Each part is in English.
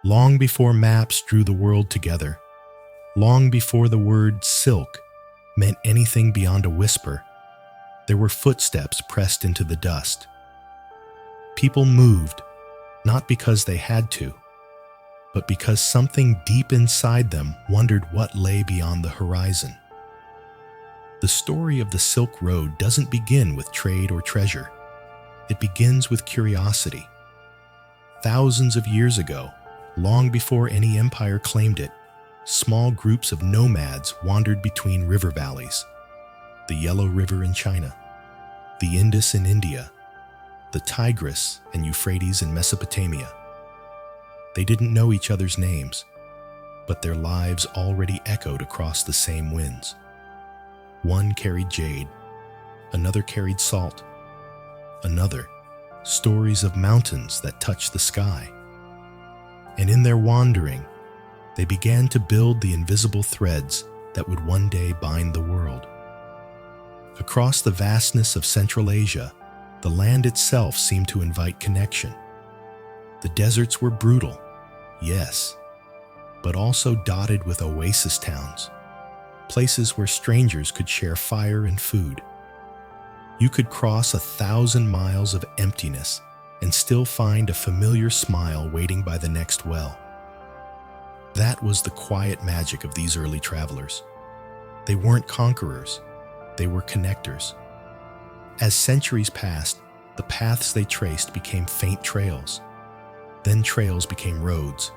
Long before maps drew the world together, long before the word silk meant anything beyond a whisper, there were footsteps pressed into the dust. People moved, not because they had to, but because something deep inside them wondered what lay beyond the horizon. The story of the Silk Road doesn't begin with trade or treasure. It begins with curiosity. Thousands of years ago, long before any empire claimed it, small groups of nomads wandered between river valleys. The Yellow River in China, the Indus in India, the Tigris and Euphrates in Mesopotamia. They didn't know each other's names, but their lives already echoed across the same winds. One carried jade, another carried salt, another, stories of mountains that touched the sky. And in their wandering, they began to build the invisible threads that would one day bind the world. Across the vastness of Central Asia, the land itself seemed to invite connection. The deserts were brutal, yes, but also dotted with oasis towns, places where strangers could share fire and food. You could cross 1,000 miles of emptiness and still find a familiar smile waiting by the next well. That was the quiet magic of these early travelers. They weren't conquerors, they were connectors. As centuries passed, the paths they traced became faint trails. Then trails became roads,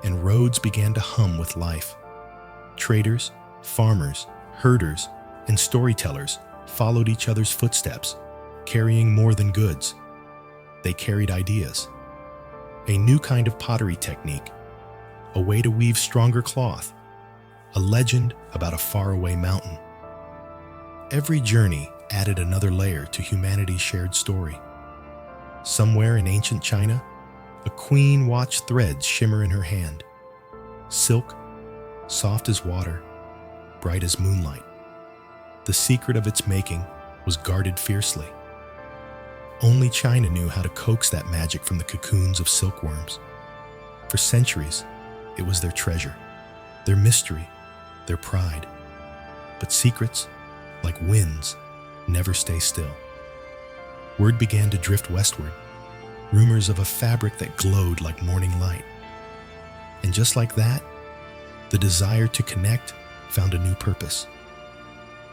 and roads began to hum with life. Traders, farmers, herders, and storytellers followed each other's footsteps, carrying more than goods. They carried ideas, a new kind of pottery technique, a way to weave stronger cloth, a legend about a faraway mountain. Every journey added another layer to humanity's shared story. Somewhere in ancient China, a queen watched threads shimmer in her hand. Silk, soft as water, bright as moonlight. The secret of its making was guarded fiercely. Only China knew how to coax that magic from the cocoons of silkworms. For centuries, it was their treasure, their mystery, their pride. But secrets, like winds, never stay still. Word began to drift westward, rumors of a fabric that glowed like morning light. And just like that, the desire to connect found a new purpose.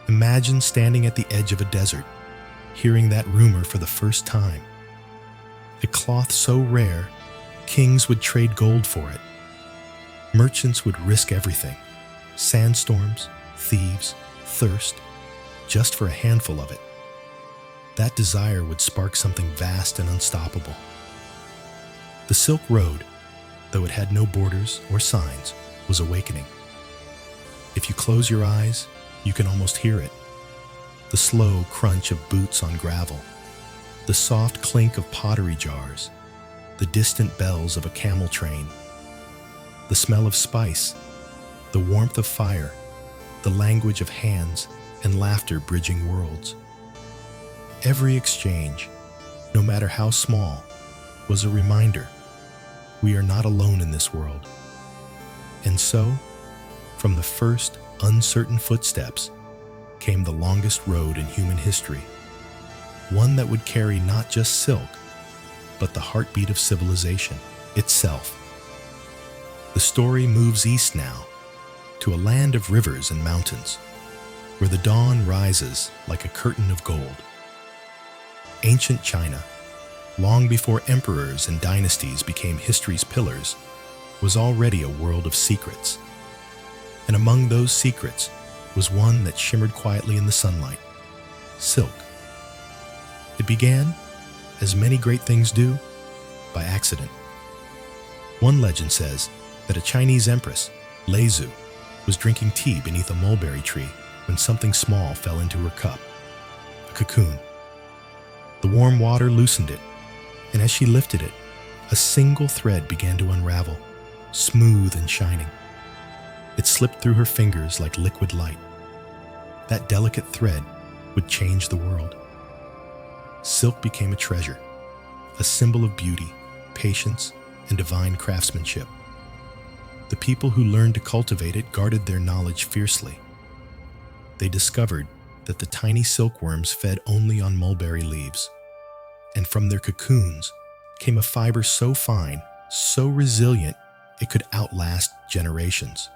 Imagine standing at the edge of a desert, hearing that rumor for the first time. A cloth so rare, kings would trade gold for it. Merchants would risk everything, sandstorms, thieves, thirst, just for a handful of it. That desire would spark something vast and unstoppable. The Silk Road, though it had no borders or signs, was awakening. If you close your eyes, you can almost hear it. The slow crunch of boots on gravel, the soft clink of pottery jars, the distant bells of a camel train, the smell of spice, the warmth of fire, the language of hands and laughter bridging worlds. Every exchange, no matter how small, was a reminder we are not alone in this world. And so, from the first uncertain footsteps came the longest road in human history, one that would carry not just silk, but the heartbeat of civilization itself. The story moves east now, to a land of rivers and mountains, where the dawn rises like a curtain of gold. Ancient China, long before emperors and dynasties became history's pillars, was already a world of secrets. And among those secrets was one that shimmered quietly in the sunlight: silk. It began, as many great things do, by accident. One legend says that a Chinese empress, Lei Zhu, was drinking tea beneath a mulberry tree when something small fell into her cup, a cocoon. The warm water loosened it, and as she lifted it, a single thread began to unravel, smooth and shining. It slipped through her fingers like liquid light. That delicate thread would change the world. Silk became a treasure, a symbol of beauty, patience, and divine craftsmanship. The people who learned to cultivate it guarded their knowledge fiercely. They discovered that the tiny silkworms fed only on mulberry leaves, and from their cocoons came a fiber so fine, so resilient, it could outlast generations.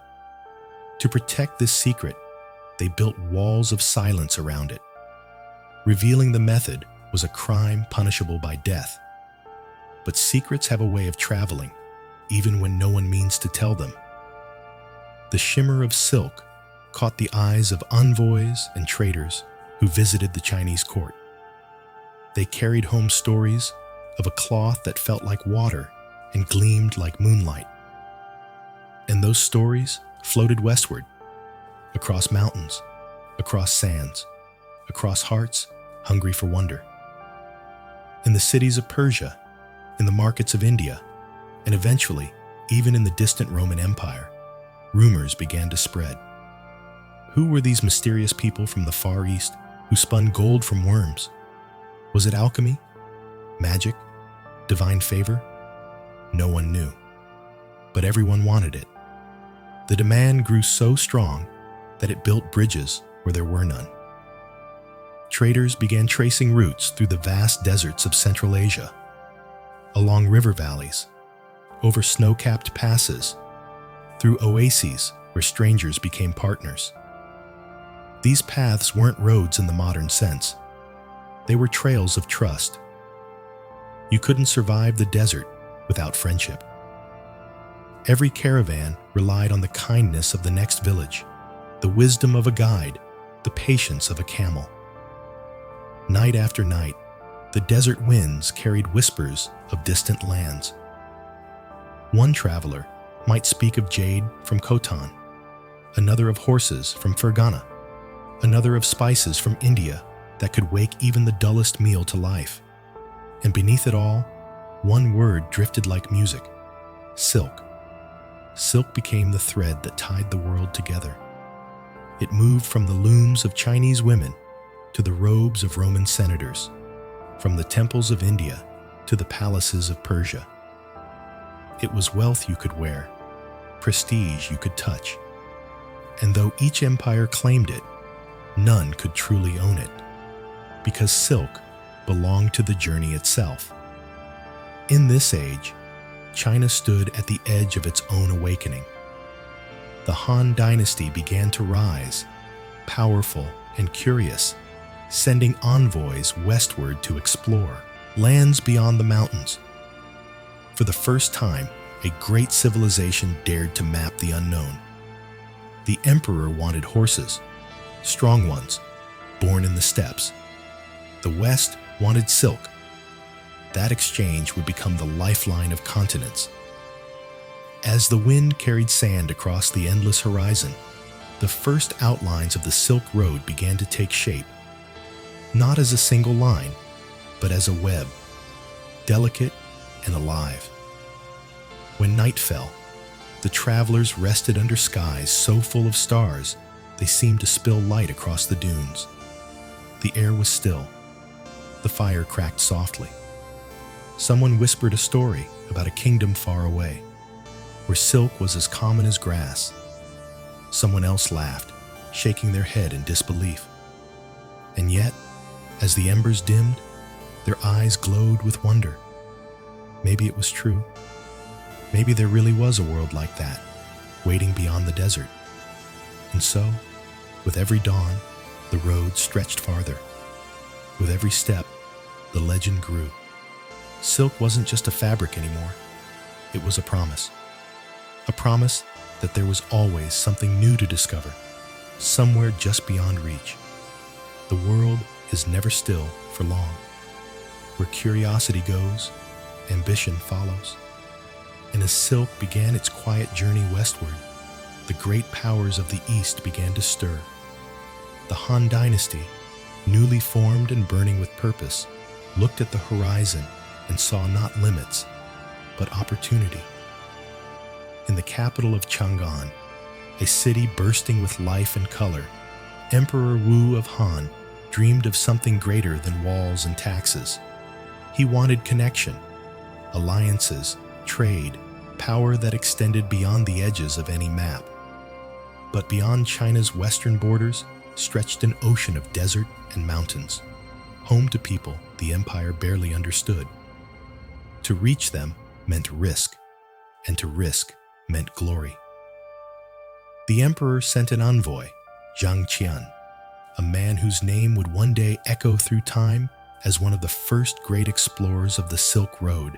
To protect this secret, they built walls of silence around it. Revealing the method was a crime punishable by death. But secrets have a way of traveling, even when no one means to tell them. The shimmer of silk caught the eyes of envoys and traders who visited the Chinese court. They carried home stories of a cloth that felt like water and gleamed like moonlight. And those stories floated westward, across mountains, across sands, across hearts hungry for wonder. In the cities of Persia, in the markets of India, and eventually, even in the distant Roman Empire, rumors began to spread. Who were these mysterious people from the Far East who spun gold from worms? Was it alchemy? Magic? Divine favor? No one knew. But everyone wanted it. The demand grew so strong that it built bridges where there were none. Traders began tracing routes through the vast deserts of Central Asia, along river valleys, over snow-capped passes, through oases where strangers became partners. These paths weren't roads in the modern sense. They were trails of trust. You couldn't survive the desert without friendship. Every caravan relied on the kindness of the next village, the wisdom of a guide, the patience of a camel. Night after night, the desert winds carried whispers of distant lands. One traveler might speak of jade from Khotan, another of horses from Fergana, another of spices from India that could wake even the dullest meal to life. And beneath it all, one word drifted like music: silk. Silk became the thread that tied the world together. It moved from the looms of Chinese women to the robes of Roman senators, from the temples of India to the palaces of Persia. It was wealth you could wear, prestige you could touch. And though each empire claimed it, none could truly own it, because silk belonged to the journey itself. In this age, China stood at the edge of its own awakening. The Han Dynasty began to rise, powerful and curious, sending envoys westward to explore lands beyond the mountains. For the first time, a great civilization dared to map the unknown. The emperor wanted horses, strong ones, born in the steppes. The West wanted silk. That exchange would become the lifeline of continents. As the wind carried sand across the endless horizon, the first outlines of the Silk Road began to take shape, not as a single line, but as a web, delicate and alive. When night fell, the travelers rested under skies so full of stars they seemed to spill light across the dunes. The air was still. The fire cracked softly. Someone whispered a story about a kingdom far away, where silk was as common as grass. Someone else laughed, shaking their head in disbelief. And yet, as the embers dimmed, their eyes glowed with wonder. Maybe it was true. Maybe there really was a world like that, waiting beyond the desert. And so, with every dawn, the road stretched farther. With every step, the legend grew. Silk wasn't just a fabric anymore. It was a promise. A promise that there was always something new to discover, somewhere just beyond reach. The world is never still for long. Where curiosity goes, ambition follows. And as silk began its quiet journey westward, the great powers of the East began to stir. The Han Dynasty, newly formed and burning with purpose, looked at the horizon and saw not limits, but opportunity. In the capital of Chang'an, a city bursting with life and color, Emperor Wu of Han dreamed of something greater than walls and taxes. He wanted connection, alliances, trade, power that extended beyond the edges of any map. But beyond China's western borders stretched an ocean of desert and mountains, home to people the empire barely understood. To reach them meant risk, and to risk meant glory. The emperor sent an envoy, Zhang Qian, a man whose name would one day echo through time as one of the first great explorers of the Silk Road.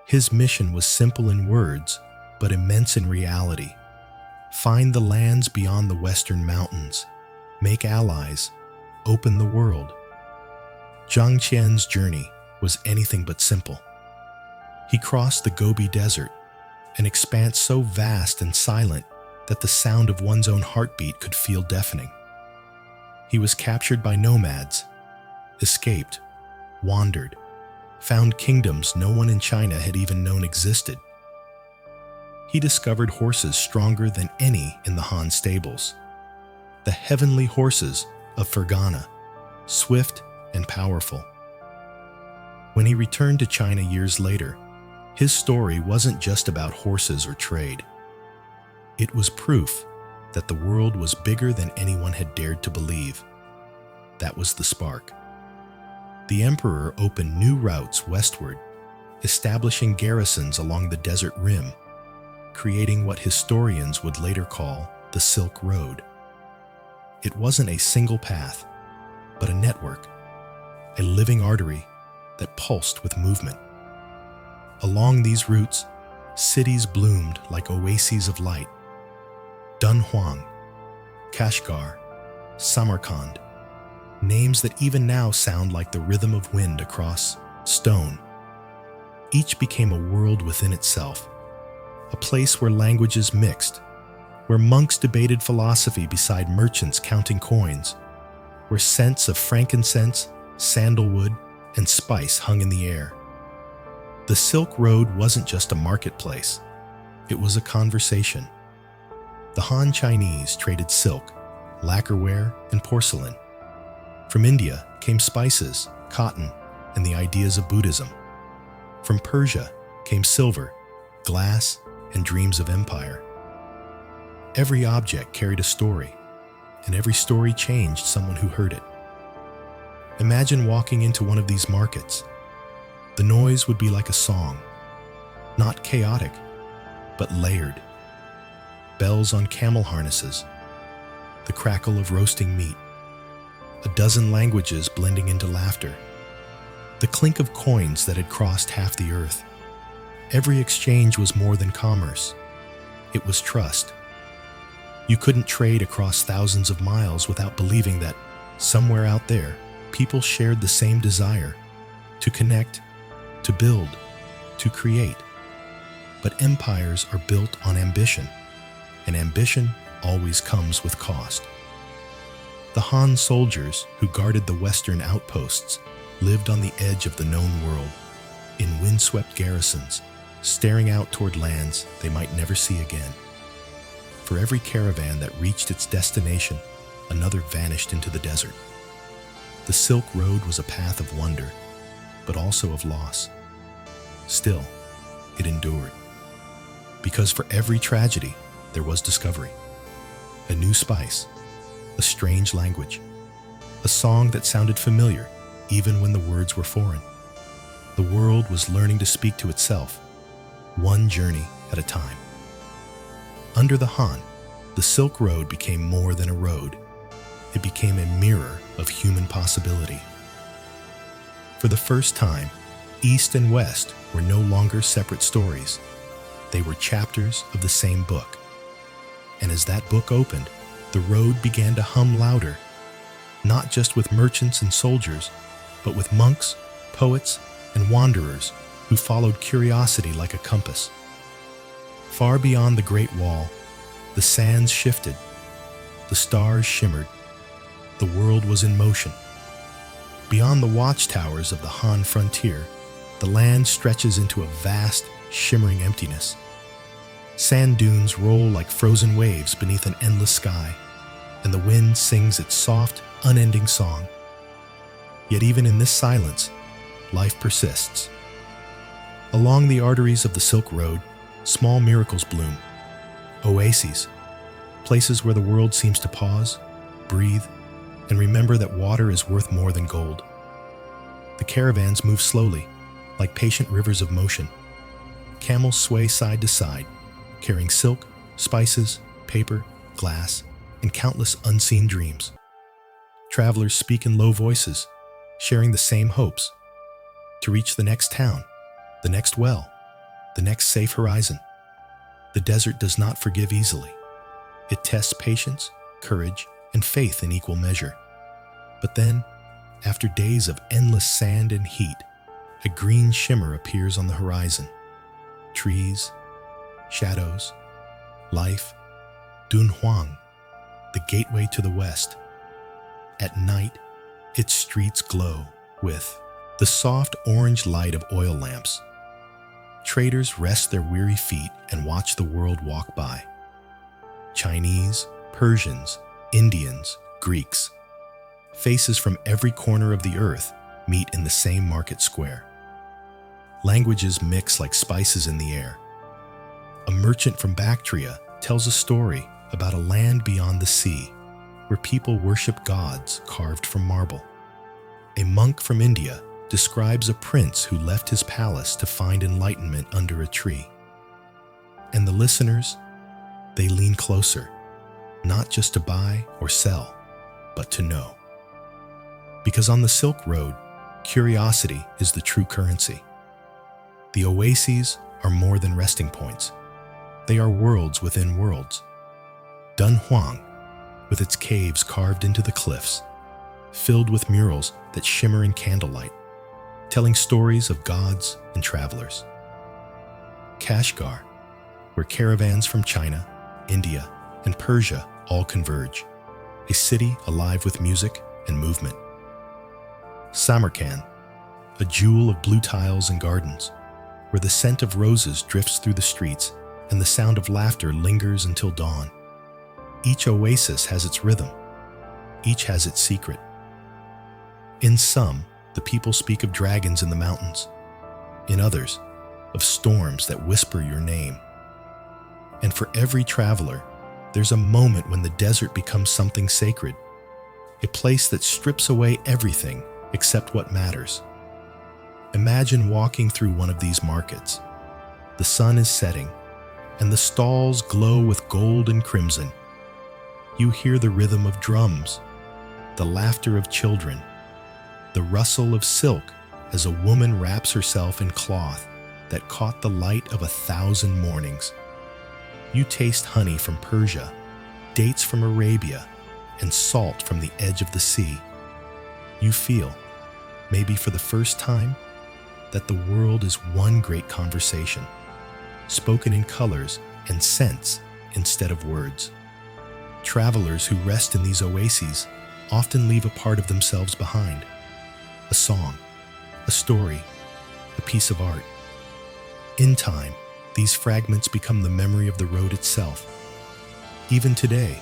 His mission was simple in words, but immense in reality. Find the lands beyond the western mountains, make allies, open the world. Zhang Qian's journey was anything but simple. He crossed the Gobi Desert, an expanse so vast and silent that the sound of one's own heartbeat could feel deafening. He was captured by nomads, escaped, wandered, found kingdoms no one in China had even known existed. He discovered horses stronger than any in the Han stables, the heavenly horses of Fergana, swift and powerful. When he returned to China years later, his story wasn't just about horses or trade. It was proof that the world was bigger than anyone had dared to believe. That was the spark. The emperor opened new routes westward, establishing garrisons along the desert rim, creating what historians would later call the Silk Road. It wasn't a single path, but a network, a living artery that pulsed with movement. Along these routes, cities bloomed like oases of light. Dunhuang, Kashgar, Samarkand, names that even now sound like the rhythm of wind across stone. Each became a world within itself, a place where languages mixed, where monks debated philosophy beside merchants counting coins, where scents of frankincense, sandalwood, and spice hung in the air. The Silk Road wasn't just a marketplace, it was a conversation. The Han Chinese traded silk, lacquerware, and porcelain. From India came spices, cotton, and the ideas of Buddhism. From Persia came silver, glass, and dreams of empire. Every object carried a story, and every story changed someone who heard it. Imagine walking into one of these markets. The noise would be like a song, not chaotic, but layered. Bells on camel harnesses, the crackle of roasting meat, a dozen languages blending into laughter, the clink of coins that had crossed half the earth. Every exchange was more than commerce. It was trust. You couldn't trade across thousands of miles without believing that somewhere out there, people shared the same desire to connect, to build, to create. But empires are built on ambition, and ambition always comes with cost. The Han soldiers who guarded the western outposts lived on the edge of the known world, in windswept garrisons, staring out toward lands they might never see again. For every caravan that reached its destination, another vanished into the desert. The Silk Road was a path of wonder, but also of loss. Still, it endured. Because for every tragedy, there was discovery. A new spice, a strange language, a song that sounded familiar even when the words were foreign. The world was learning to speak to itself, one journey at a time. Under the Han, the Silk Road became more than a road. It became a mirror of human possibility. For the first time, East and West were no longer separate stories. They were chapters of the same book. And as that book opened, the road began to hum louder, not just with merchants and soldiers, but with monks, poets, and wanderers who followed curiosity like a compass. Far beyond the Great Wall, the sands shifted, the stars shimmered, the world was in motion. Beyond the watchtowers of the Han frontier, the land stretches into a vast, shimmering emptiness. Sand dunes roll like frozen waves beneath an endless sky, and the wind sings its soft, unending song. Yet even in this silence, life persists. Along the arteries of the Silk Road, Small miracles bloom. Oases, places where the world seems to pause, breathe, and remember that water is worth more than gold. The caravans move slowly, like patient rivers of motion. Camels sway side to side, carrying silk, spices, paper, glass, and countless unseen dreams. Travelers speak in low voices, sharing the same hopes: to reach the next town, the next well, the next safe horizon. The desert does not forgive easily. It tests patience, courage, and faith in equal measure. But then, after days of endless sand and heat, a green shimmer appears on the horizon. Trees, shadows, life, Dunhuang, the gateway to the west. At night, its streets glow with the soft orange light of oil lamps. Traders rest their weary feet and watch the world walk by. Chinese, Persians, Indians, Greeks. Faces from every corner of the earth meet in the same market square. Languages mix like spices in the air. A merchant from Bactria tells a story about a land beyond the sea where people worship gods carved from marble. A monk from India describes a prince who left his palace to find enlightenment under a tree. And the listeners, they lean closer, not just to buy or sell, but to know. Because on the Silk Road, curiosity is the true currency. The oases are more than resting points. They are worlds within worlds. Dunhuang, with its caves carved into the cliffs, filled with murals that shimmer in candlelight, telling stories of gods and travelers. Kashgar, where caravans from China, India, and Persia all converge, a city alive with music and movement. Samarkand, a jewel of blue tiles and gardens, where the scent of roses drifts through the streets and the sound of laughter lingers until dawn. Each oasis has its rhythm. Each has its secret. In some, the people speak of dragons in the mountains. In others, of storms that whisper your name. And for every traveler, there's a moment when the desert becomes something sacred, a place that strips away everything except what matters. Imagine walking through one of these markets. The sun is setting, and the stalls glow with gold and crimson. You hear the rhythm of drums, the laughter of children, the rustle of silk as a woman wraps herself in cloth that caught the light of 1,000 mornings. You taste honey from Persia, dates from Arabia, and salt from the edge of the sea. You feel, maybe for the first time, that the world is one great conversation, spoken in colors and scents instead of words. Travelers who rest in these oases often leave a part of themselves behind. A song, a story, a piece of art. In time, these fragments become the memory of the road itself. Even today,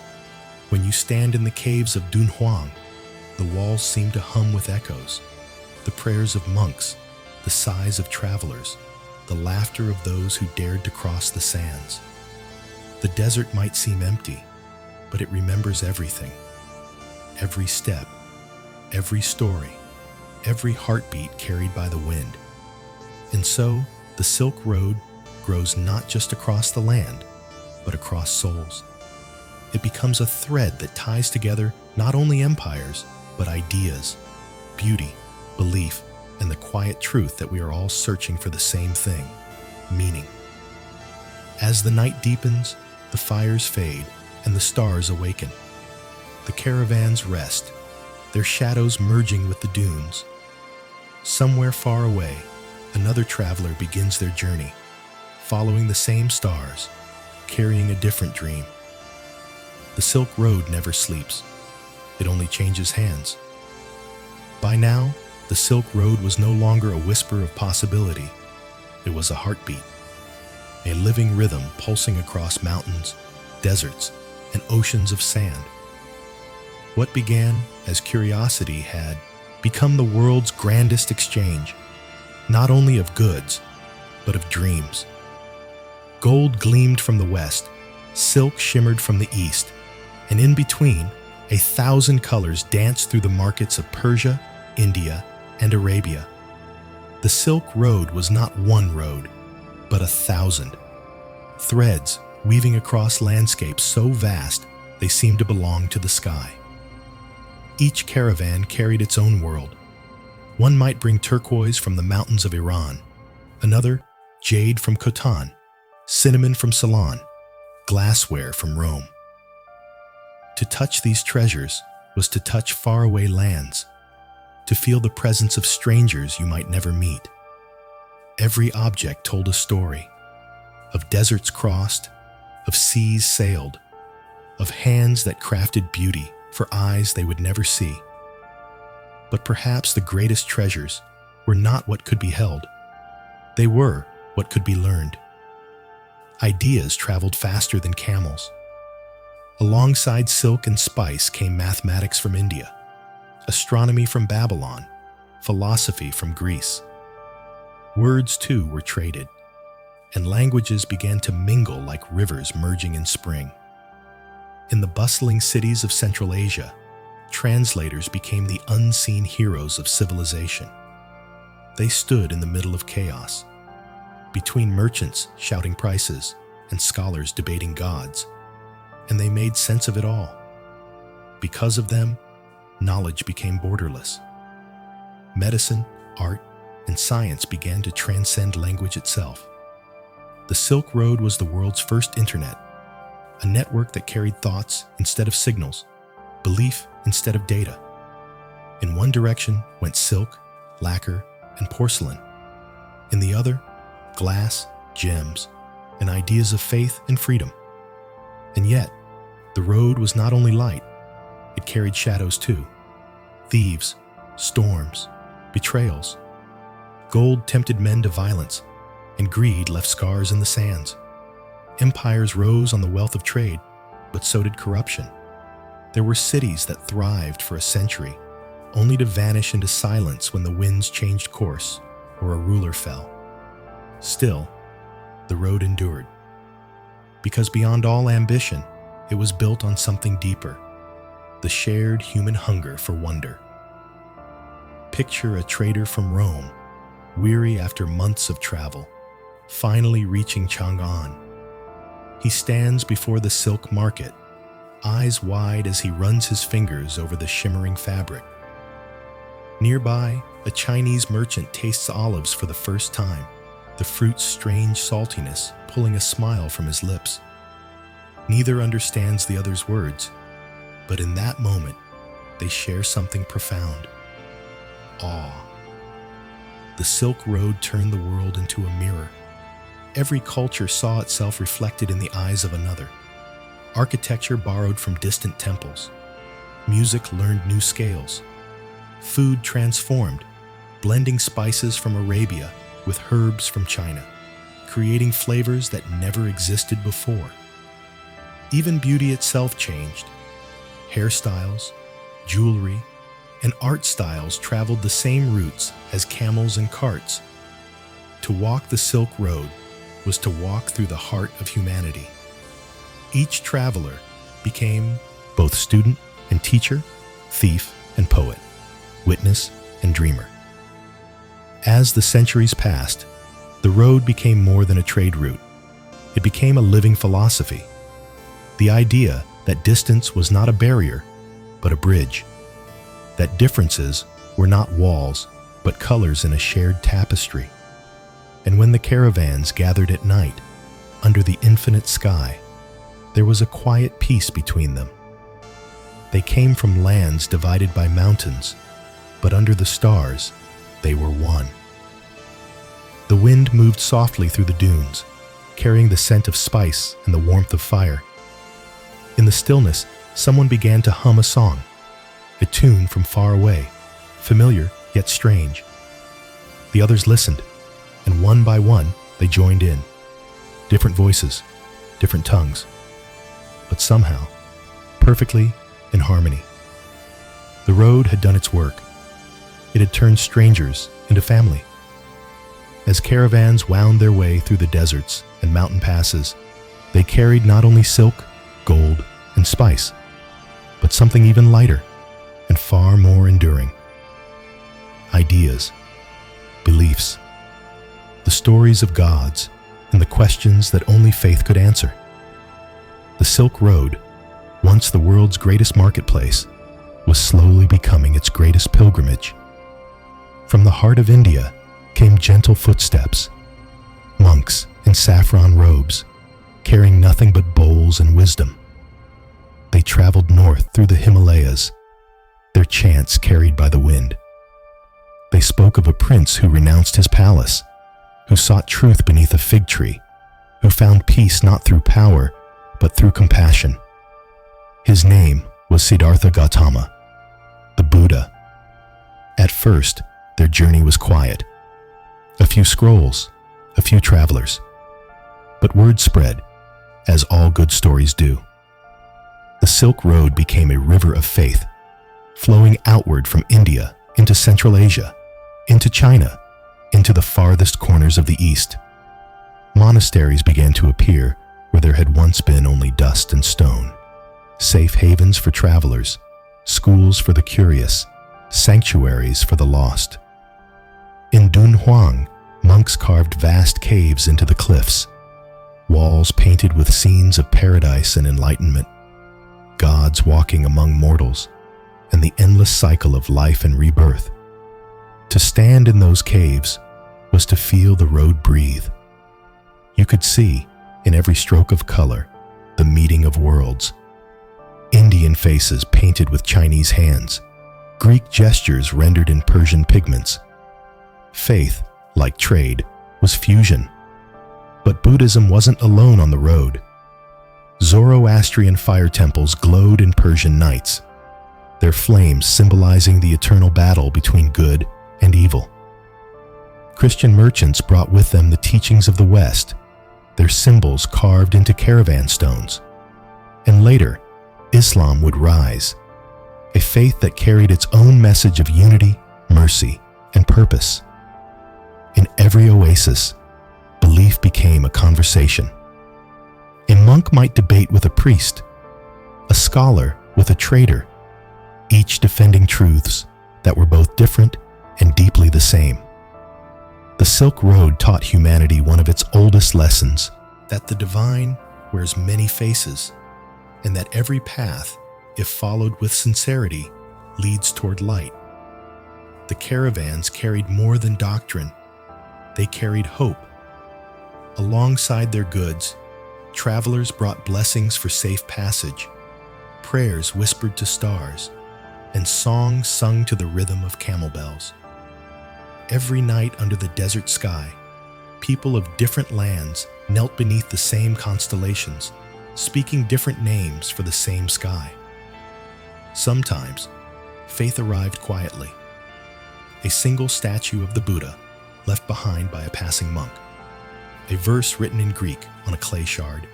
when you stand in the caves of Dunhuang, the walls seem to hum with echoes, the prayers of monks, the sighs of travelers, the laughter of those who dared to cross the sands. The desert might seem empty, but it remembers everything. Every step, every story, every heartbeat carried by the wind. And so, the Silk Road grows not just across the land, but across souls. It becomes a thread that ties together not only empires, but ideas, beauty, belief, and the quiet truth that we are all searching for the same thing: meaning. As the night deepens, the fires fade, and the stars awaken. The caravans rest, their shadows merging with the dunes. Somewhere far away, another traveler begins their journey, following the same stars, carrying a different dream. The Silk Road never sleeps. It only changes hands. By now, the Silk Road was no longer a whisper of possibility. It was a heartbeat, a living rhythm pulsing across mountains, deserts, and oceans of sand. What began as curiosity had become the world's grandest exchange, not only of goods, but of dreams. Gold gleamed from the west, silk shimmered from the east, and in between, 1,000 colors danced through the markets of Persia, India, and Arabia. The Silk Road was not one road, but 1,000. Threads weaving across landscapes so vast they seemed to belong to the sky. Each caravan carried its own world. One might bring turquoise from the mountains of Iran, another jade from Khotan, cinnamon from Ceylon, glassware from Rome. To touch these treasures was to touch faraway lands, to feel the presence of strangers you might never meet. Every object told a story, of deserts crossed, of seas sailed, of hands that crafted beauty for eyes they would never see. But perhaps the greatest treasures were not what could be held. They were what could be learned. Ideas traveled faster than camels. Alongside silk and spice came mathematics from India, astronomy from Babylon, philosophy from Greece. Words, too, were traded, and languages began to mingle like rivers merging in spring. In the bustling cities of Central Asia, translators became the unseen heroes of civilization. They stood in the middle of chaos, between merchants shouting prices and scholars debating gods, and they made sense of it all. Because of them, knowledge became borderless. Medicine, art, and science began to transcend language itself. The Silk Road was the world's first internet, a network that carried thoughts instead of signals, belief instead of data. In one direction went silk, lacquer, and porcelain. In the other, glass, gems, and ideas of faith and freedom. And yet, the road was not only light, it carried shadows too. Thieves, storms, betrayals. Gold tempted men to violence, and greed left scars in the sands. Empires rose on the wealth of trade, but so did corruption. There were cities that thrived for a century, only to vanish into silence when the winds changed course or a ruler fell. Still, the road endured. Because beyond all ambition, it was built on something deeper, the shared human hunger for wonder. Picture a trader from Rome, weary after months of travel, finally reaching Chang'an. He stands before the silk market, eyes wide as he runs his fingers over the shimmering fabric. Nearby, a Chinese merchant tastes olives for the first time, the fruit's strange saltiness pulling a smile from his lips. Neither understands the other's words, but in that moment, they share something profound: awe. The Silk Road turned the world into a mirror. Every culture saw itself reflected in the eyes of another. Architecture borrowed from distant temples. Music learned new scales. Food transformed, blending spices from Arabia with herbs from China, creating flavors that never existed before. Even beauty itself changed. Hairstyles, jewelry, and art styles traveled the same routes as camels and carts. To walk the Silk Road was to walk through the heart of humanity. Each traveler became both student and teacher, thief and poet, witness and dreamer. As the centuries passed, the road became more than a trade route. It became a living philosophy. The idea that distance was not a barrier, but a bridge. That differences were not walls, but colors in a shared tapestry. And when the caravans gathered at night, under the infinite sky, there was a quiet peace between them. They came from lands divided by mountains, but under the stars, they were one. The wind moved softly through the dunes, carrying the scent of spice and the warmth of fire. In the stillness, someone began to hum a song, a tune from far away, familiar yet strange. The others listened, and one by one, they joined in. Different voices, different tongues, but somehow, perfectly in harmony. The road had done its work. It had turned strangers into family. As caravans wound their way through the deserts and mountain passes, they carried not only silk, gold, and spice, but something even lighter and far more enduring. Ideas, beliefs, the stories of gods, and the questions that only faith could answer. The Silk Road, once the world's greatest marketplace, was slowly becoming its greatest pilgrimage. From the heart of India came gentle footsteps, monks in saffron robes, carrying nothing but bowls and wisdom. They traveled north through the Himalayas, their chants carried by the wind. They spoke of a prince who renounced his palace, who sought truth beneath a fig tree, who found peace not through power, but through compassion. His name was Siddhartha Gautama, the Buddha. At first, their journey was quiet. A few scrolls, a few travelers. But word spread, as all good stories do. The Silk Road became a river of faith, flowing outward from India into Central Asia, into China, into the farthest corners of the East. Monasteries began to appear where there had once been only dust and stone, safe havens for travelers, schools for the curious, sanctuaries for the lost. In Dunhuang, monks carved vast caves into the cliffs, walls painted with scenes of paradise and enlightenment, gods walking among mortals, and the endless cycle of life and rebirth. To stand in those caves was to feel the road breathe. You could see, in every stroke of color, the meeting of worlds. Indian faces painted with Chinese hands, Greek gestures rendered in Persian pigments. Faith, like trade, was fusion. But Buddhism wasn't alone on the road. Zoroastrian fire temples glowed in Persian nights, their flames symbolizing the eternal battle between good and evil. Christian merchants brought with them the teachings of the West, their symbols carved into caravan stones. And later, Islam would rise, a faith that carried its own message of unity, mercy, and purpose. In every oasis, belief became a conversation. A monk might debate with a priest, a scholar with a trader, each defending truths that were both different and deeply the same. The Silk Road taught humanity one of its oldest lessons, that the divine wears many faces, and that every path, if followed with sincerity, leads toward light. The caravans carried more than doctrine. They carried hope. Alongside their goods, travelers brought blessings for safe passage, prayers whispered to stars, and songs sung to the rhythm of camel bells. Every night under the desert sky, people of different lands knelt beneath the same constellations, speaking different names for the same sky. Sometimes, faith arrived quietly. A single statue of the Buddha left behind by a passing monk, a verse written in Greek on a clay shard,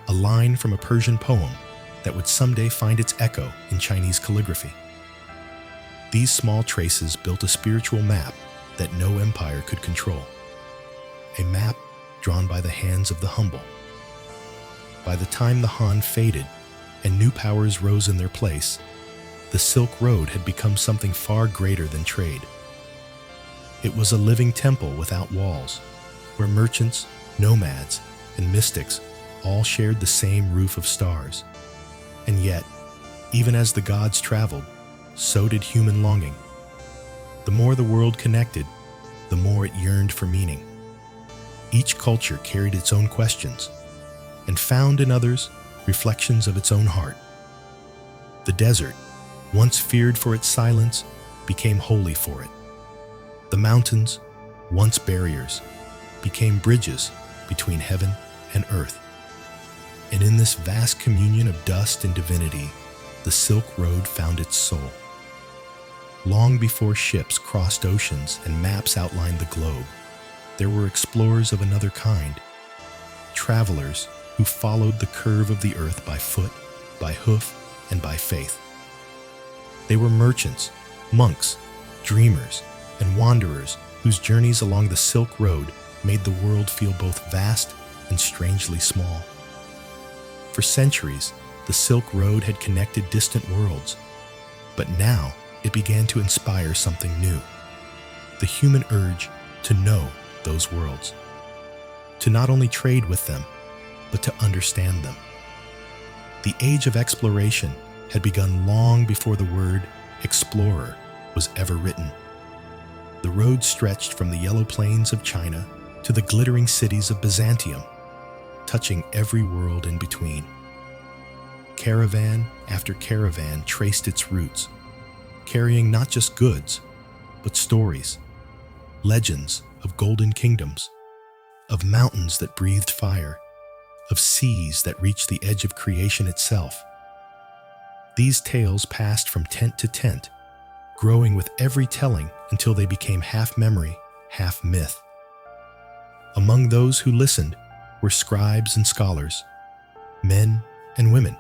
a line from a Persian poem that would someday find its echo in Chinese calligraphy. These small traces built a spiritual map that no empire could control, a map drawn by the hands of the humble. By the time the Han faded and new powers rose in their place, the Silk Road had become something far greater than trade. It was a living temple without walls, where merchants, nomads, and mystics all shared the same roof of stars. And yet, even as the gods traveled, so did human longing. The more the world connected, the more it yearned for meaning. Each culture carried its own questions, and found in others reflections of its own heart. The desert, once feared for its silence, became holy for it. The mountains, once barriers, became bridges between heaven and earth. And in this vast communion of dust and divinity, the Silk Road found its soul. Long before ships crossed oceans and maps outlined the globe, there were explorers of another kind, travelers who followed the curve of the earth by foot, by hoof, and by faith. They were merchants, monks, dreamers, and wanderers whose journeys along the Silk Road made the world feel both vast and strangely small. For centuries, the Silk Road had connected distant worlds, but now it began to inspire something new: the human urge to know those worlds, to not only trade with them, but to understand them. The age of exploration had begun long before the word explorer was ever written. The road stretched from the yellow plains of China to the glittering cities of Byzantium, touching every world in between. Caravan after caravan traced its routes, carrying not just goods, but stories, legends of golden kingdoms, of mountains that breathed fire, of seas that reached the edge of creation itself. These tales passed from tent to tent, growing with every telling until they became half memory, half myth. Among those who listened were scribes and scholars, men and women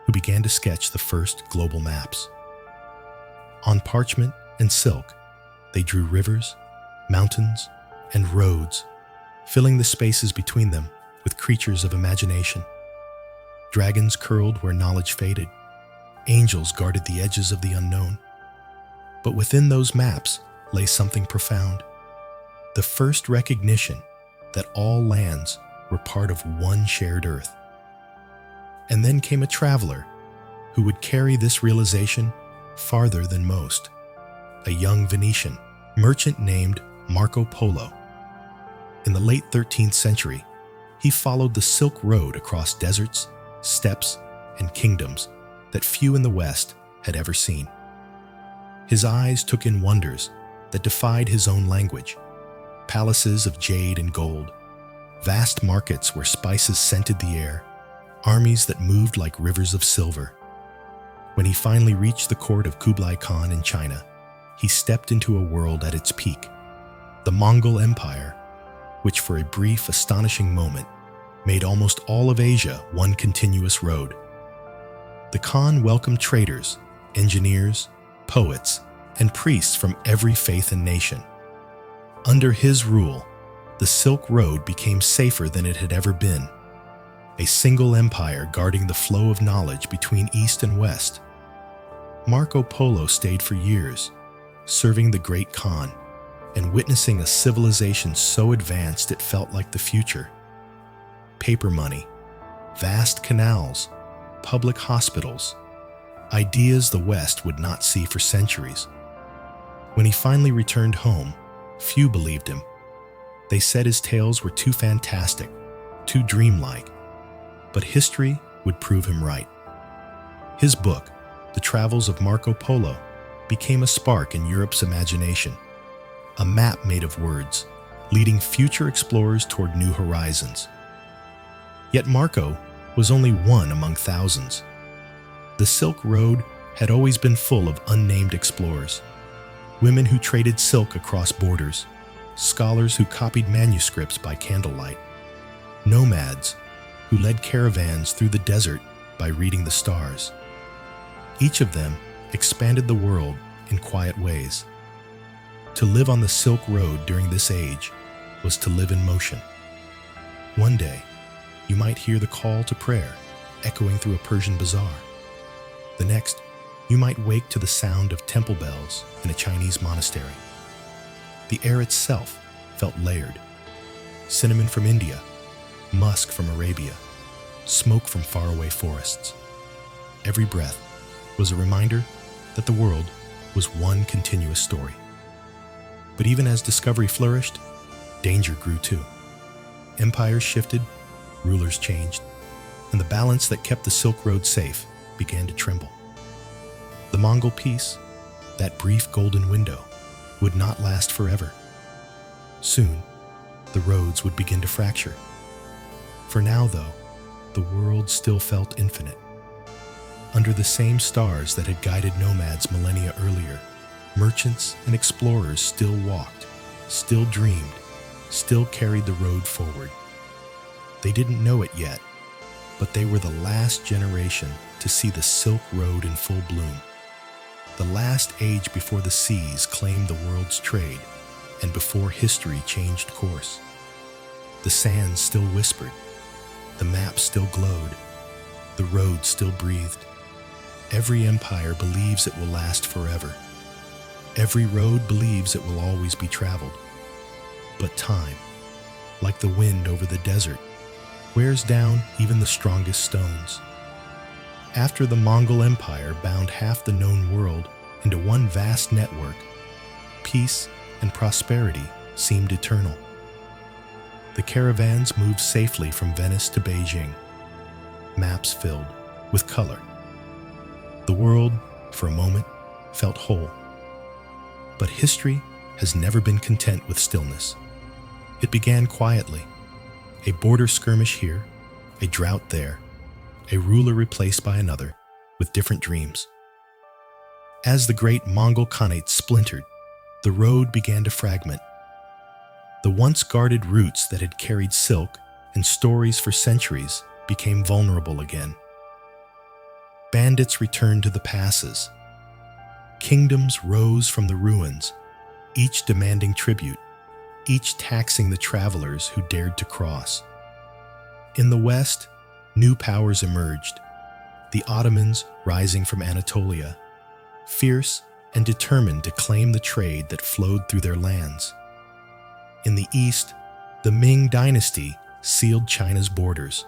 who began to sketch the first global maps. On parchment and silk, they drew rivers, mountains, and roads, filling the spaces between them with creatures of imagination. Dragons curled where knowledge faded. Angels guarded the edges of the unknown. But within those maps lay something profound: the first recognition that all lands were part of one shared earth. And then came a traveler who would carry this realization farther than most: a young Venetian merchant named Marco Polo. In the late 13th century, he followed the Silk Road across deserts, steppes, and kingdoms that few in the West had ever seen. His eyes took in wonders that defied his own language: palaces of jade and gold, vast markets where spices scented the air, armies that moved like rivers of silver. When he finally reached the court of Kublai Khan in China, he stepped into a world at its peak: the Mongol Empire, which for a brief, astonishing moment made almost all of Asia one continuous road. The Khan welcomed traders, engineers, poets, and priests from every faith and nation. Under his rule, the Silk Road became safer than it had ever been, a single empire guarding the flow of knowledge between East and West. Marco Polo stayed for years, serving the great Khan and witnessing a civilization so advanced it felt like the future. Paper money, vast canals, public hospitals, ideas the West would not see for centuries. When he finally returned home, few believed him. They said his tales were too fantastic, too dreamlike. But history would prove him right. His book, The Travels of Marco Polo, became a spark in Europe's imagination, a map made of words, leading future explorers toward new horizons. Yet Marco was only one among thousands. The Silk Road had always been full of unnamed explorers, women who traded silk across borders, scholars who copied manuscripts by candlelight, nomads who led caravans through the desert by reading the stars. Each of them expanded the world in quiet ways. To live on the Silk Road during this age was to live in motion. One day, you might hear the call to prayer echoing through a Persian bazaar. The next, you might wake to the sound of temple bells in a Chinese monastery. The air itself felt layered: cinnamon from India, musk from Arabia, smoke from faraway forests. Every breath was a reminder that the world was one continuous story. But even as discovery flourished, danger grew too. Empires shifted, rulers changed, and the balance that kept the Silk Road safe began to tremble. The Mongol peace, that brief golden window, would not last forever. Soon, the roads would begin to fracture. For now, though, the world still felt infinite. Under the same stars that had guided nomads millennia earlier, merchants and explorers still walked, still dreamed, still carried the road forward. They didn't know it yet, but they were the last generation to see the Silk Road in full bloom. The last age before the seas claimed the world's trade, and before history changed course. The sands still whispered, The map still glowed. The road still breathed. Every empire believes it will last forever. Every road believes it will always be traveled. But time, like the wind over the desert, wears down even the strongest stones. After the Mongol Empire bound half the known world into one vast network, peace and prosperity seemed eternal. The caravans moved safely from Venice to Beijing, maps filled with color. The world, for a moment, felt whole. But history has never been content with stillness. It began quietly, a border skirmish here, a drought there, a ruler replaced by another, with different dreams. As the great Mongol Khanate splintered, the road began to fragment. The once guarded routes that had carried silk and stories for centuries became vulnerable again. Bandits returned to the passes. Kingdoms rose from the ruins, each demanding tribute, each taxing the travelers who dared to cross. In the west, new powers emerged, the Ottomans rising from Anatolia, fierce and determined to claim the trade that flowed through their lands. In the east, the Ming dynasty sealed China's borders,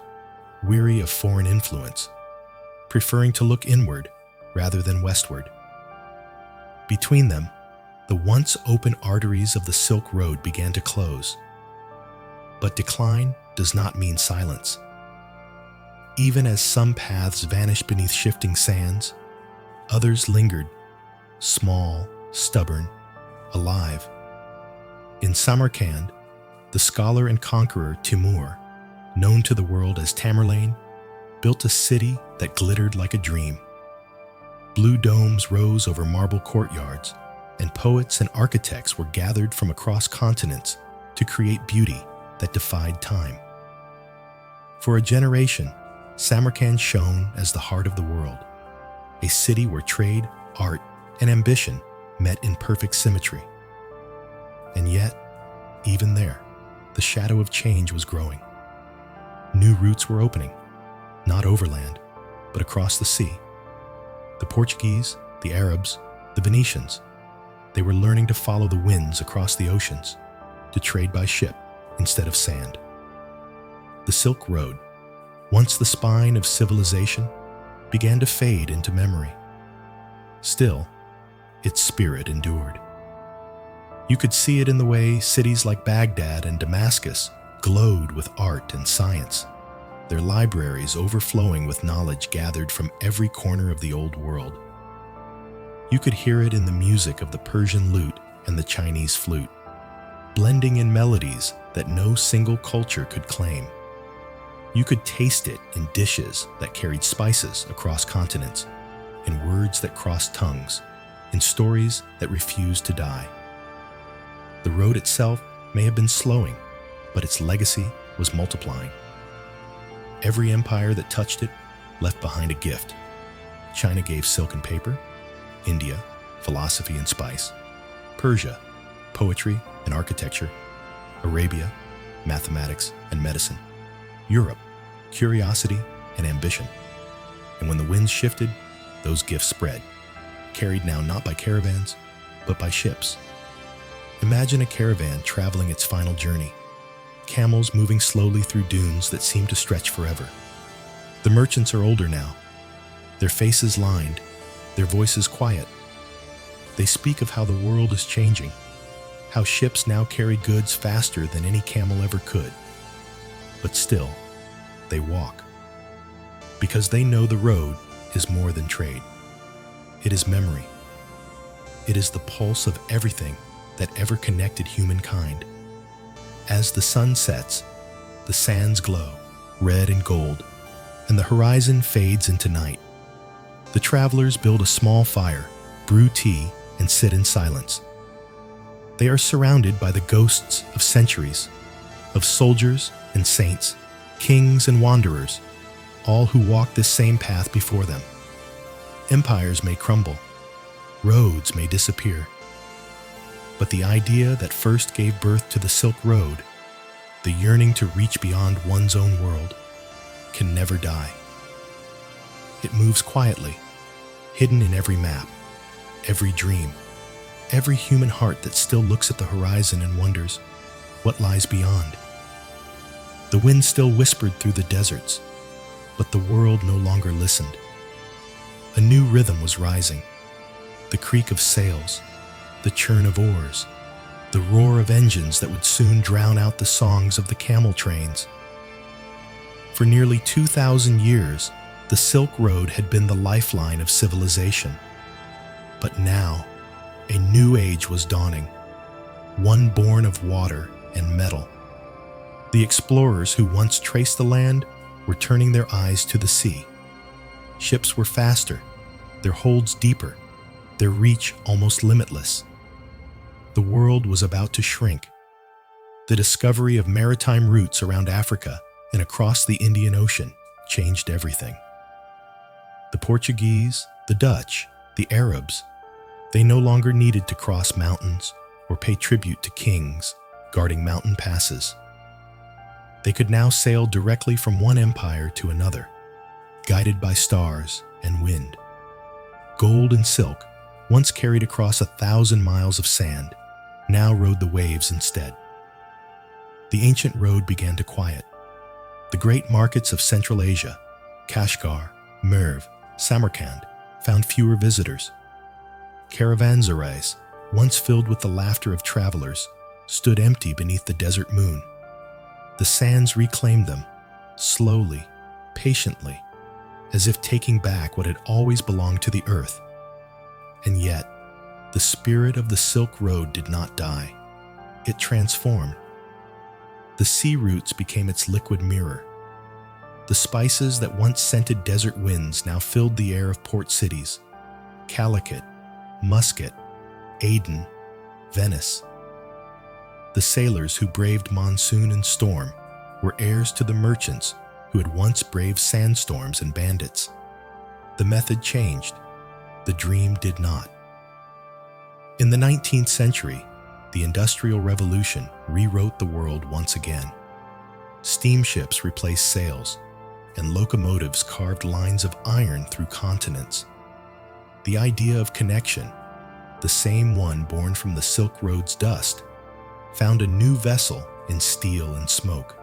weary of foreign influence, preferring to look inward rather than westward. Between them, the once open arteries of the Silk Road began to close. But decline does not mean silence. Even as some paths vanished beneath shifting sands, others lingered, small, stubborn, alive. In Samarkand, the scholar and conqueror Timur, known to the world as Tamerlane, built a city that glittered like a dream. Blue domes rose over marble courtyards, and poets and architects were gathered from across continents to create beauty that defied time. For a generation, Samarkand shone as the heart of the world, a city where trade, art, and ambition met in perfect symmetry. And yet, even there, the shadow of change was growing. New routes were opening, not overland, but across the sea. The Portuguese, the Arabs, the Venetians, they were learning to follow the winds across the oceans, to trade by ship instead of sand. The Silk Road, once the spine of civilization, began to fade into memory. Still, its spirit endured. You could see it in the way cities like Baghdad and Damascus glowed with art and science, their libraries overflowing with knowledge gathered from every corner of the old world. You could hear it in the music of the Persian lute and the Chinese flute, blending in melodies that no single culture could claim. You could taste it in dishes that carried spices across continents, in words that crossed tongues, in stories that refused to die. The road itself may have been slowing, but its legacy was multiplying. Every empire that touched it left behind a gift. China gave silk and paper, India, philosophy and spice, Persia, poetry and architecture, Arabia, mathematics and medicine, Europe, curiosity and ambition. And when the winds shifted, those gifts spread, carried now not by caravans, but by ships. Imagine a caravan traveling its final journey, camels moving slowly through dunes that seem to stretch forever. The merchants are older now, their faces lined, their voices quiet. They speak of how the world is changing, how ships now carry goods faster than any camel ever could. But still, they walk, because they know the road is more than trade. It is memory. It is the pulse of everything that ever connected humankind. As the sun sets, the sands glow, red and gold, and the horizon fades into night. The travelers build a small fire, brew tea, and sit in silence. They are surrounded by the ghosts of centuries, of soldiers and saints, kings and wanderers, all who walk this same path before them. Empires may crumble, roads may disappear, but the idea that first gave birth to the Silk Road, the yearning to reach beyond one's own world, can never die. It moves quietly, hidden in every map, every dream, every human heart that still looks at the horizon and wonders what lies beyond. The wind still whispered through the deserts, but the world no longer listened. A new rhythm was rising, the creak of sails, the churn of oars, the roar of engines that would soon drown out the songs of the camel trains. For nearly 2,000 years, the Silk Road had been the lifeline of civilization. But now, a new age was dawning, one born of water and metal. The explorers who once traced the land were turning their eyes to the sea. Ships were faster, their holds deeper, their reach almost limitless. The world was about to shrink. The discovery of maritime routes around Africa and across the Indian Ocean changed everything. The Portuguese, the Dutch, the Arabs, they no longer needed to cross mountains or pay tribute to kings guarding mountain passes. They could now sail directly from one empire to another, guided by stars and wind. Gold and silk, once carried across 1,000 miles of sand, now rode the waves instead. The ancient road began to quiet. The great markets of Central Asia, Kashgar, Merv, Samarkand, found fewer visitors. Caravanserais, once filled with the laughter of travelers, stood empty beneath the desert moon. The sands reclaimed them, slowly, patiently, as if taking back what had always belonged to the earth. And yet, the spirit of the Silk Road did not die. It transformed. The sea routes became its liquid mirror. The spices that once scented desert winds now filled the air of port cities: Calicut, Muscat, Aden, Venice. The sailors who braved monsoon and storm were heirs to the merchants who had once braved sandstorms and bandits. The method changed. The dream did not. In the 19th century, the Industrial Revolution rewrote the world once again. Steamships replaced sails, and locomotives carved lines of iron through continents. The idea of connection, the same one born from the Silk Road's dust, found a new vessel in steel and smoke.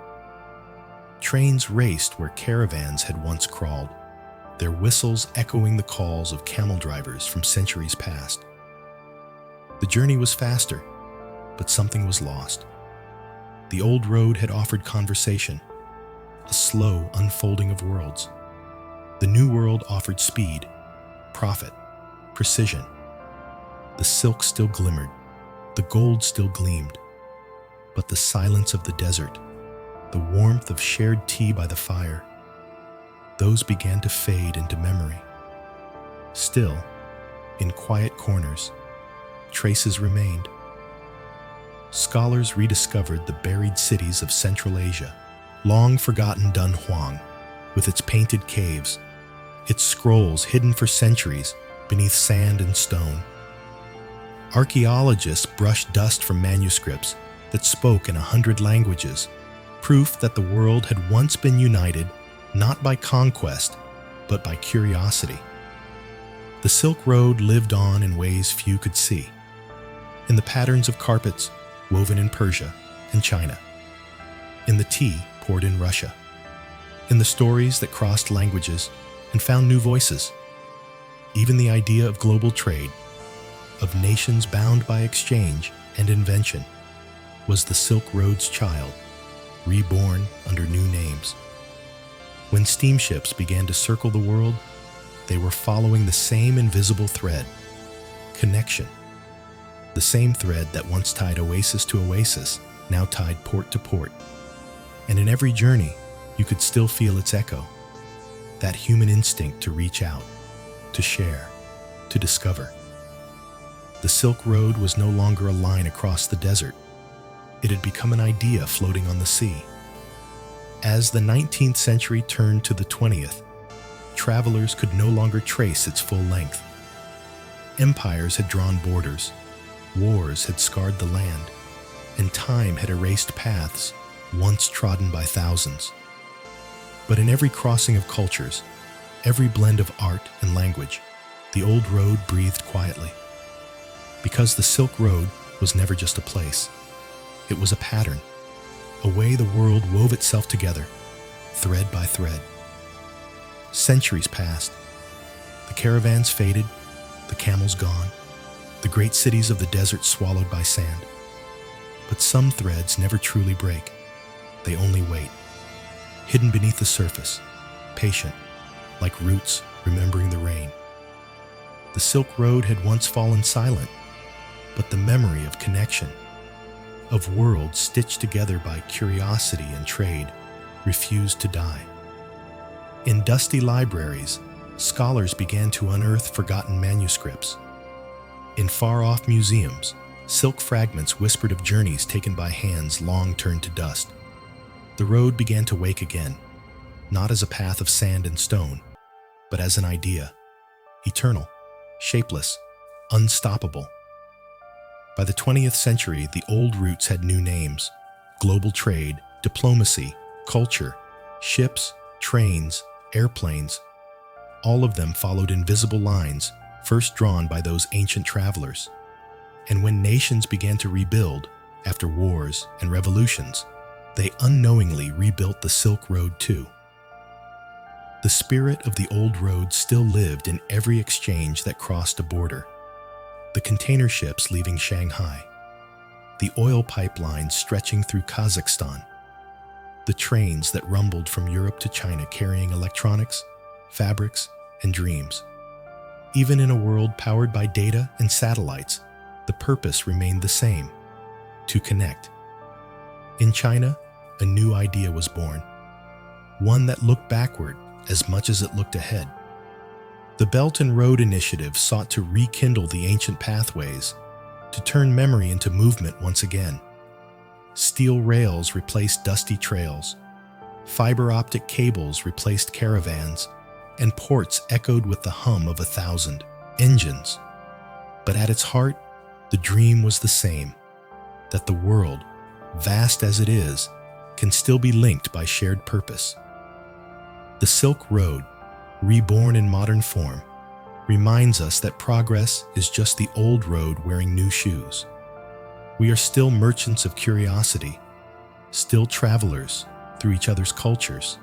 Trains raced where caravans had once crawled, their whistles echoing the calls of camel drivers from centuries past. The journey was faster, but something was lost. The old road had offered conversation, a slow unfolding of worlds. The new world offered speed, profit, precision. The silk still glimmered, the gold still gleamed, but the silence of the desert, the warmth of shared tea by the fire, those began to fade into memory. Still, in quiet corners, traces remained. Scholars rediscovered the buried cities of Central Asia, long forgotten Dunhuang, with its painted caves, its scrolls hidden for centuries beneath sand and stone. Archaeologists brushed dust from manuscripts that spoke in 100 languages, proof that the world had once been united not by conquest, but by curiosity. The Silk Road lived on in ways few could see, in the patterns of carpets woven in Persia and China, in the tea poured in Russia, in the stories that crossed languages and found new voices. Even the idea of global trade, of nations bound by exchange and invention, was the Silk Road's child, reborn under new names. When steamships began to circle the world, they were following the same invisible thread: connection. The same thread that once tied oasis to oasis now tied port to port. And in every journey, you could still feel its echo, that human instinct to reach out, to share, to discover. The Silk Road was no longer a line across the desert. It had become an idea floating on the sea. As the 19th century turned to the 20th, travelers could no longer trace its full length. Empires had drawn borders, wars had scarred the land, and time had erased paths once trodden by thousands. But in every crossing of cultures, every blend of art and language, the old road breathed quietly. Because the Silk Road was never just a place. It was a pattern, a way the world wove itself together, thread by thread. Centuries passed. The caravans faded, the camels gone, the great cities of the desert swallowed by sand. But some threads never truly break. They only wait, hidden beneath the surface, patient, like roots remembering the rain. The Silk Road had once fallen silent, but the memory of connection, of worlds stitched together by curiosity and trade, refused to die. In dusty libraries, scholars began to unearth forgotten manuscripts. In far-off museums, silk fragments whispered of journeys taken by hands long turned to dust. The road began to wake again, not as a path of sand and stone, but as an idea, eternal, shapeless, unstoppable. By the 20th century, the old routes had new names: global trade, diplomacy, culture, ships, trains, airplanes. All of them followed invisible lines, first drawn by those ancient travelers. And when nations began to rebuild, after wars and revolutions, they unknowingly rebuilt the Silk Road too. The spirit of the old road still lived in every exchange that crossed a border. The container ships leaving Shanghai, the oil pipelines stretching through Kazakhstan, the trains that rumbled from Europe to China carrying electronics, fabrics, and dreams. Even in a world powered by data and satellites, the purpose remained the same: to connect. In China, a new idea was born, one that looked backward as much as it looked ahead. The Belt and Road Initiative sought to rekindle the ancient pathways, to turn memory into movement once again. Steel rails replaced dusty trails, fiber optic cables replaced caravans, and ports echoed with the hum of 1,000 engines. But at its heart, the dream was the same: that the world, vast as it is, can still be linked by shared purpose. The Silk Road, reborn in modern form, reminds us that progress is just the old road wearing new shoes. We are still merchants of curiosity, still travelers through each other's cultures,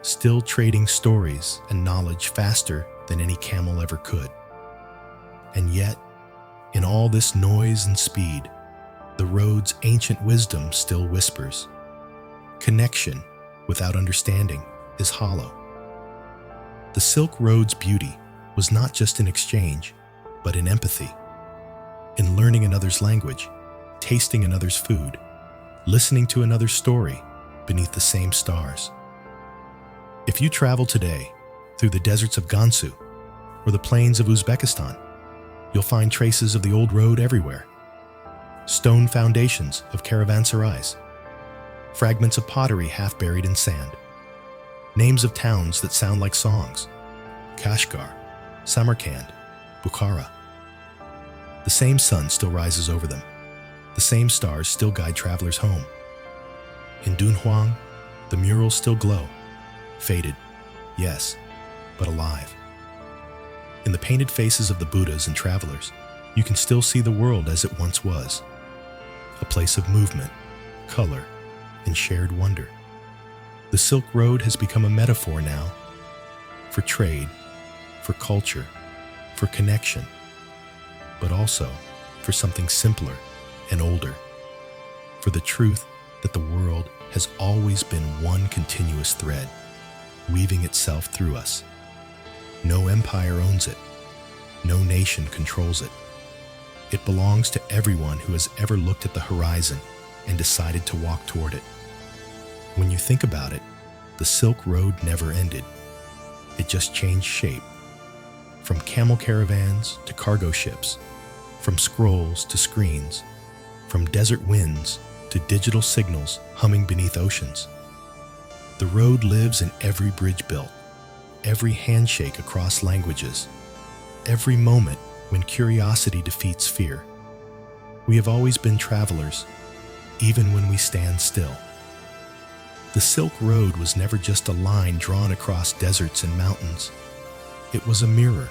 still trading stories and knowledge faster than any camel ever could. And yet, in all this noise and speed, the road's ancient wisdom still whispers. Connection without understanding is hollow. The Silk Road's beauty was not just in exchange, but in empathy, in learning another's language, tasting another's food, listening to another's story beneath the same stars. If you travel today through the deserts of Gansu or the plains of Uzbekistan, you'll find traces of the old road everywhere. Stone foundations of caravanserais, fragments of pottery half buried in sand, names of towns that sound like songs: Kashgar, Samarkand, Bukhara. The same sun still rises over them. The same stars still guide travelers home. In Dunhuang, the murals still glow, faded, yes, but alive. In the painted faces of the Buddhas and travelers, you can still see the world as it once was, a place of movement, color, and shared wonder. The Silk Road has become a metaphor now for trade, for culture, for connection, but also for something simpler and older, for the truth that the world has always been one continuous thread, weaving itself through us. No empire owns it. No nation controls it. It belongs to everyone who has ever looked at the horizon and decided to walk toward it. When you think about it, the Silk Road never ended. It just changed shape. From camel caravans to cargo ships, from scrolls to screens, from desert winds to digital signals humming beneath oceans. The road lives in every bridge built, every handshake across languages, every moment when curiosity defeats fear. We have always been travelers, even when we stand still. The Silk Road was never just a line drawn across deserts and mountains. It was a mirror,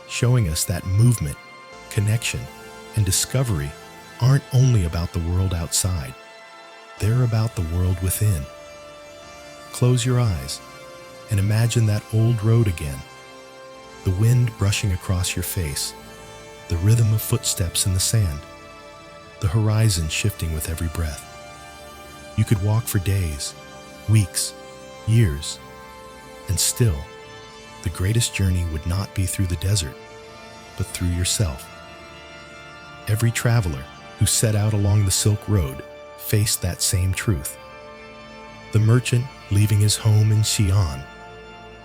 showing us that movement, connection, and discovery aren't only about the world outside. They're about the world within. Close your eyes and imagine that old road again. The wind brushing across your face, the rhythm of footsteps in the sand, the horizon shifting with every breath. You could walk for days, weeks, years, and still, the greatest journey would not be through the desert, but through yourself. Every traveler who set out along the Silk Road faced that same truth. The merchant leaving his home in Xi'an,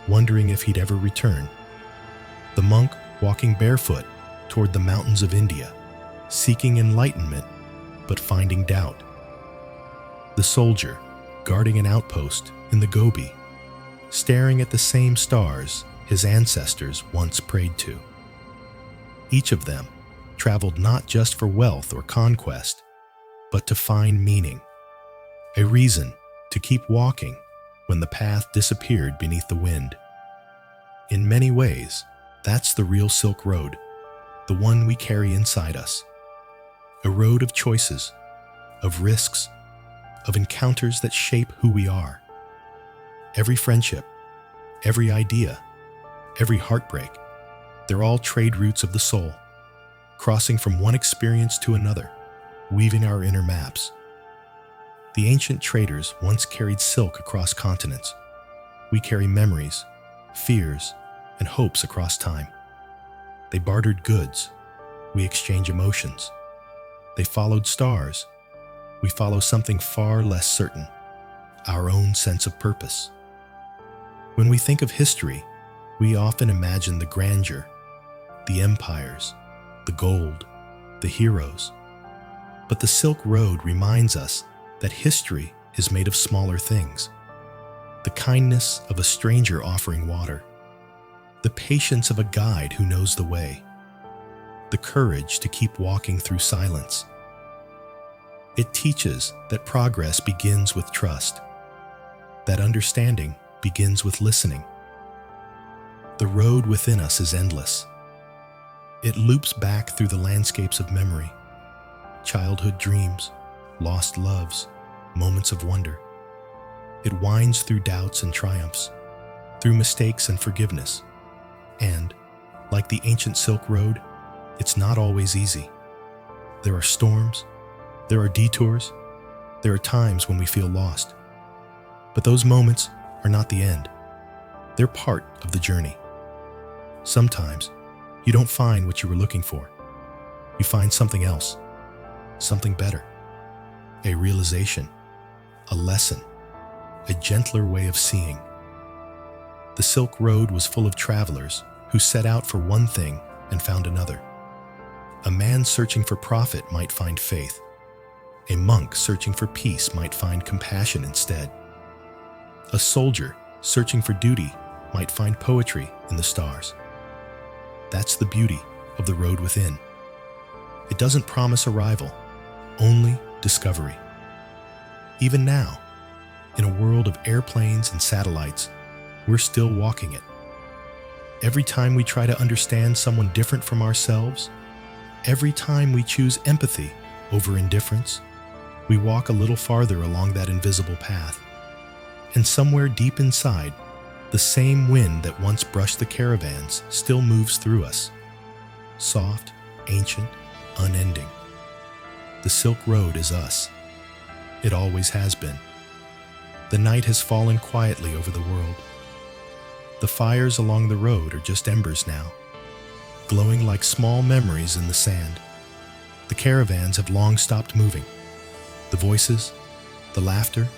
wondering if he'd ever return. The monk walking barefoot toward the mountains of India, seeking enlightenment but finding doubt. The soldier guarding an outpost in the Gobi, staring at the same stars his ancestors once prayed to. Each of them traveled not just for wealth or conquest, but to find meaning, a reason to keep walking when the path disappeared beneath the wind. In many ways, that's the real Silk Road, the one we carry inside us. A road of choices, of risks, of encounters that shape who we are. Every friendship, every idea, every heartbreak, they're all trade routes of the soul, crossing from one experience to another, weaving our inner maps. The ancient traders once carried silk across continents. We carry memories, fears, and hopes across time. They bartered goods. We exchange emotions. They followed stars. We follow something far less certain, our own sense of purpose. When we think of history, we often imagine the grandeur, the empires, the gold, the heroes. But the Silk Road reminds us that history is made of smaller things. The kindness of a stranger offering water, the patience of a guide who knows the way, the courage to keep walking through silence. It teaches that progress begins with trust, that understanding begins with listening. The road within us is endless. It loops back through the landscapes of memory, childhood dreams, lost loves, moments of wonder. It winds through doubts and triumphs, through mistakes and forgiveness. And, like the ancient Silk Road, it's not always easy. There are storms, there are detours, there are times when we feel lost. But those moments are not the end. They're part of the journey. Sometimes, you don't find what you were looking for. You find something else, something better, a realization, a lesson, a gentler way of seeing. The Silk Road was full of travelers who set out for one thing and found another. A man searching for profit might find faith. A monk searching for peace might find compassion instead. A soldier searching for duty might find poetry in the stars. That's the beauty of the road within. It doesn't promise arrival, only discovery. Even now, in a world of airplanes and satellites, we're still walking it. Every time we try to understand someone different from ourselves, every time we choose empathy over indifference, we walk a little farther along that invisible path. And somewhere deep inside, the same wind that once brushed the caravans still moves through us. Soft, ancient, unending. The Silk Road is us. It always has been. The night has fallen quietly over the world. The fires along the road are just embers now, glowing like small memories in the sand. The caravans have long stopped moving. The voices, the laughter,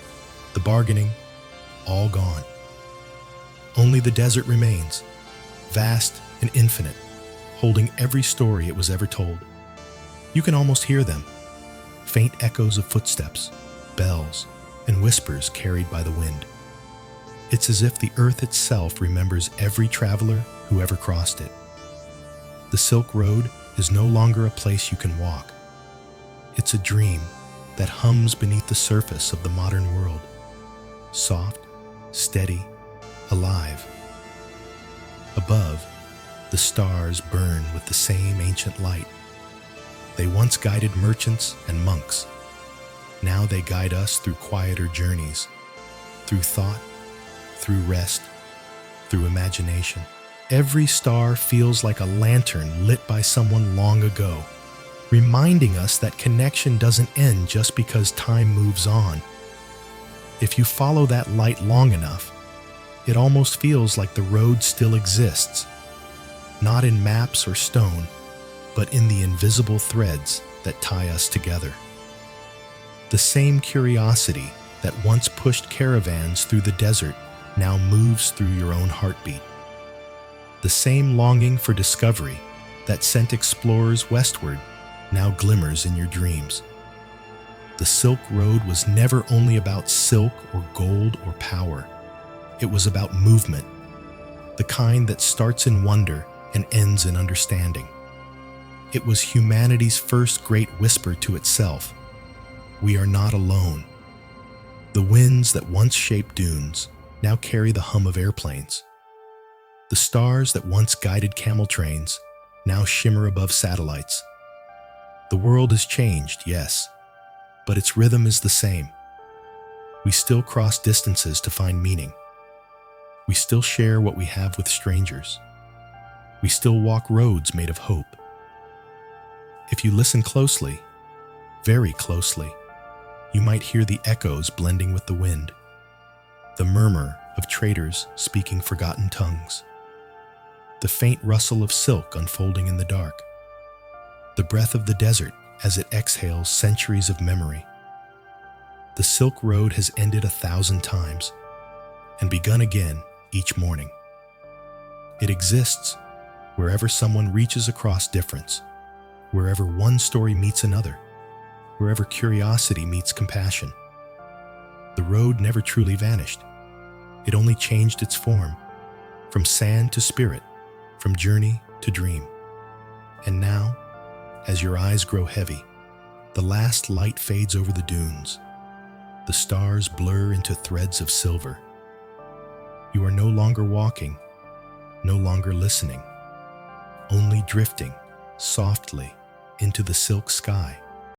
the bargaining, all gone. Only the desert remains, vast and infinite, holding every story it was ever told. You can almost hear them, faint echoes of footsteps, bells, and whispers carried by the wind. It's as if the earth itself remembers every traveler who ever crossed it. The Silk Road is no longer a place you can walk. It's a dream that hums beneath the surface of the modern world. soft, steady, alive. Above, the stars burn with the same ancient light. They once guided merchants and monks. Now they guide us through quieter journeys, through thought, through rest, through imagination. Every star feels like a lantern lit by someone long ago, reminding us that connection doesn't end just because time moves on. If you follow that light long enough, it almost feels like the road still exists, not in maps or stone, but in the invisible threads that tie us together. The same curiosity that once pushed caravans through the desert now moves through your own heartbeat. The same longing for discovery that sent explorers westward now glimmers in your dreams. The Silk Road was never only about silk or gold or power. It was about movement, the kind that starts in wonder and ends in understanding. It was humanity's first great whisper to itself. We are not alone. The winds that once shaped dunes now carry the hum of airplanes. The stars that once guided camel trains now shimmer above satellites. The world has changed, yes, but its rhythm is the same. We still cross distances to find meaning. We still share what we have with strangers. We still walk roads made of hope. If you listen closely, very closely, you might hear the echoes blending with the wind, the murmur of traders speaking forgotten tongues, the faint rustle of silk unfolding in the dark, the breath of the desert as it exhales centuries of memory. The Silk Road has ended 1,000 times and begun again each morning. It exists wherever someone reaches across difference, wherever one story meets another, wherever curiosity meets compassion. The road never truly vanished. It only changed its form, from sand to spirit, from journey to dream. And now, as your eyes grow heavy, the last light fades over the dunes. The stars blur into threads of silver. You are no longer walking, no longer listening, only drifting softly into the silk sky.